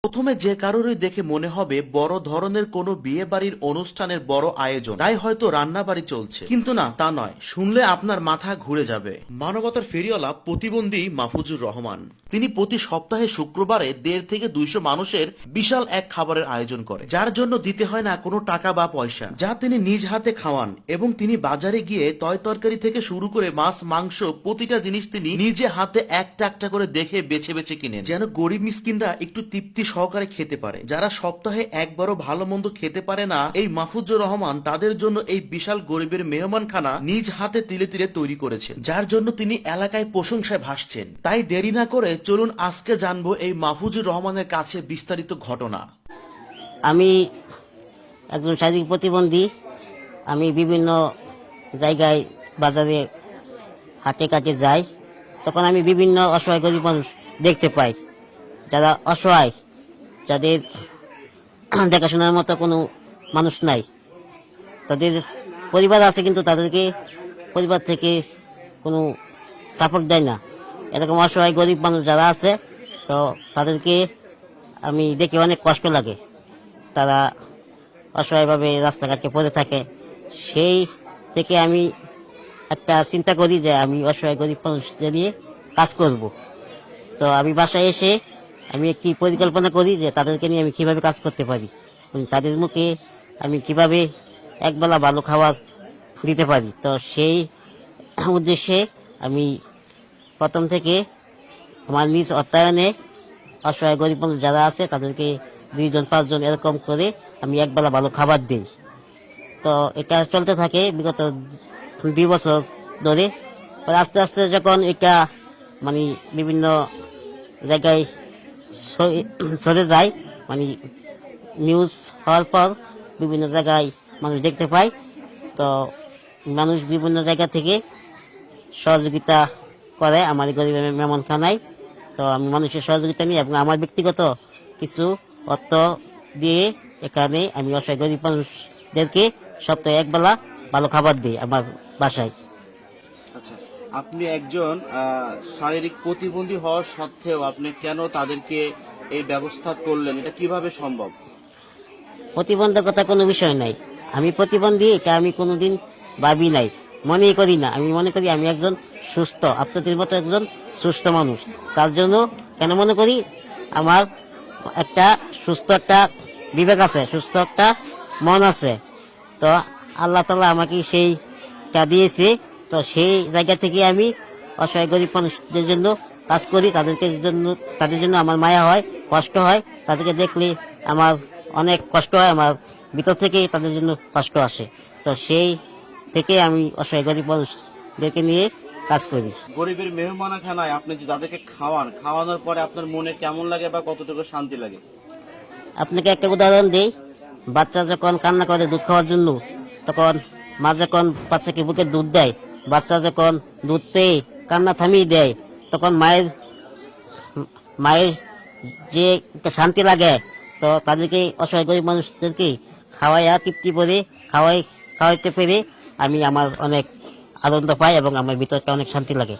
প্রথমে যে কারোরই দেখে মনে হবে বড় ধরনের কোনো বিয়ে বাড়ির অনুষ্ঠানের বড় আয়োজন, তাই হয়তো রান্না বাড়ি চলছে, কিন্তু না, তা নয়। শুনলে আপনার মাথা ঘুরে যাবে। মানবতার ফেরিওয়ালা প্রতিবন্ধী মাহফুজুর রহমান, তিনি প্রতি সপ্তাহে শুক্রবারে 150 থেকে 200 মানুষের বিশাল এক খাবারের আয়োজন করে, যার জন্য দিতে হয় না কোনো টাকা বা পয়সা, যা তিনি নিজ হাতে খাওয়ান। এবং তিনি বাজারে গিয়ে তয় তরকারি থেকে শুরু করে মাছ মাংস প্রতিটা জিনিস তিনি নিজে হাতে একটা একটা করে দেখে বেছে বেছে কিনেন, যেন গরিব মিসকিনরা একটু তৃপ্তি সহকারে খেতে পারে। যারা সপ্তাহে একবারও ভালো মন্দ খেতে পারে না, এই মাহফুজুর রহমান তাদের জন্য এই বিশাল গরিবের মেহমানখানা নিজ হাতে তিলে তিলে তৈরি করেছেন, যার জন্য তিনি এলাকায় প্রশংসায় ভাসছেন। তাই দেরি না করে চলুন আজকে জানবো এই মাহফুজুর রহমানের কাছে বিস্তারিত ঘটনা। আমি একজন শারীরিক প্রতিবন্ধী। আমি বিভিন্ন জায়গায় বাজারে হাটে কাটে যাই, তখন আমি বিভিন্ন অসহায় গরিব মানুষ দেখতে পাই, যারা অসহায়, যাদের দেখাশোনার মতো কোনো মানুষ নাই। তাদের পরিবার আছে কিন্তু তাদেরকে পরিবার থেকে কোনো সাপোর্ট দেয় না। এরকম অসহায় গরিব মানুষ যারা আছে, তো তাদেরকে আমি দেখে অনেক কষ্ট লাগে। তারা অসহায়ভাবে রাস্তাঘাটে পড়ে থাকে। সেই থেকে আমি একটা চিন্তা করি যে আমি অসহায় গরিব মানুষদের নিয়ে কাজ করব। তো আমি বাসায় এসে আমি একটি পরিকল্পনা করি যে তাদেরকে নিয়ে আমি কিভাবে কাজ করতে পারি, তাদের মুখে আমি কিভাবে একবেলা ভালো খাবার দিতে পারি। তো সেই উদ্দেশ্যে আমি প্রথম থেকে আমার নিজ অর্থায়নে অসহায় গরিব মানুষ যারা আছে তাদেরকে 2-5 জন এরকম করে আমি একবেলা ভালো খাবার দিই। তো এটা চলতে থাকে বিগত 2 বছর ধরে। আস্তে আস্তে যখন এটা মানে বিভিন্ন জায়গায় সরে যায়, মানে নিউজ হওয়ার পর বিভিন্ন জায়গায় মানুষ দেখতে পায়, তো মানুষ বিভিন্ন জায়গা থেকে সহযোগিতা করে আমার গরিবের মেহমানখানায়। তো আমি মানুষের সহযোগিতা নিই এবং আমার ব্যক্তিগত কিছু অর্থ দিয়ে এখানে আমি অসহায় গরিব মানুষদেরকে সপ্তাহে একবেলা ভালো খাবার দিই আমার বাসায়। আচ্ছা, আপনি একজন শারীরিক প্রতিবন্ধী হওয়ার সত্ত্বেও আপনি কেন তাদেরকে এই ব্যবস্থা করলেন, এটা কিভাবে সম্ভব? প্রতিবন্ধকতা কোনো বিষয় নাই। আমি প্রতিবন্ধী এটা আমি কোনোদিন ভাবি নাই, মনেই করি না। আমি মনে করি আমি একজন সুস্থ, আপনাদের মতো একজন সুস্থ মানুষ। তার জন্য কেন মনে করি, আমার একটা সুস্থ একটা বিবেক আছে, সুস্থ একটা মন আছে। তো আল্লাহ তাআলা আমাকে সেইটা দিয়েছে। তো সেই জায়গা থেকে আমি অসহায় গরিব মানুষদের জন্য কাজ করি। তাদের জন্য আমার মায়া হয়, কষ্ট হয়। তাদেরকে দেখলে আমার অনেক কষ্ট হয়, আমার ভিতর থেকে তাদের জন্য কষ্ট আসে। তো সেই থেকে আমি অসহায় গরিব মানুষদেরকে নিয়ে কাজ করি। গরিবের মেহমানখানায় আপনি যে তাদেরকে খাওয়ানোর পরে আপনার মনে কেমন লাগে বা কতটুকু শান্তি লাগে? আপনাকে একটা উদাহরণ দিই। বাচ্চা যখন কান্না করে দুধ খাওয়ার জন্য, তখন মা যখন বাচ্চাকে বুকে দুধ দেয়, বাচ্চা যখন দুধ পেয়ে কান্না থামিয়ে দেয়, তখন মায়ের যে একটা শান্তি লাগে। তো তাদেরকে অসহায় গরিব মানুষদেরকে খাওয়াইয়া তৃপ্তি করে খাওয়াইতে পেরে আমি আমার অনেক আনন্দ পাই এবং আমার ভিতরটা অনেক শান্তি লাগে।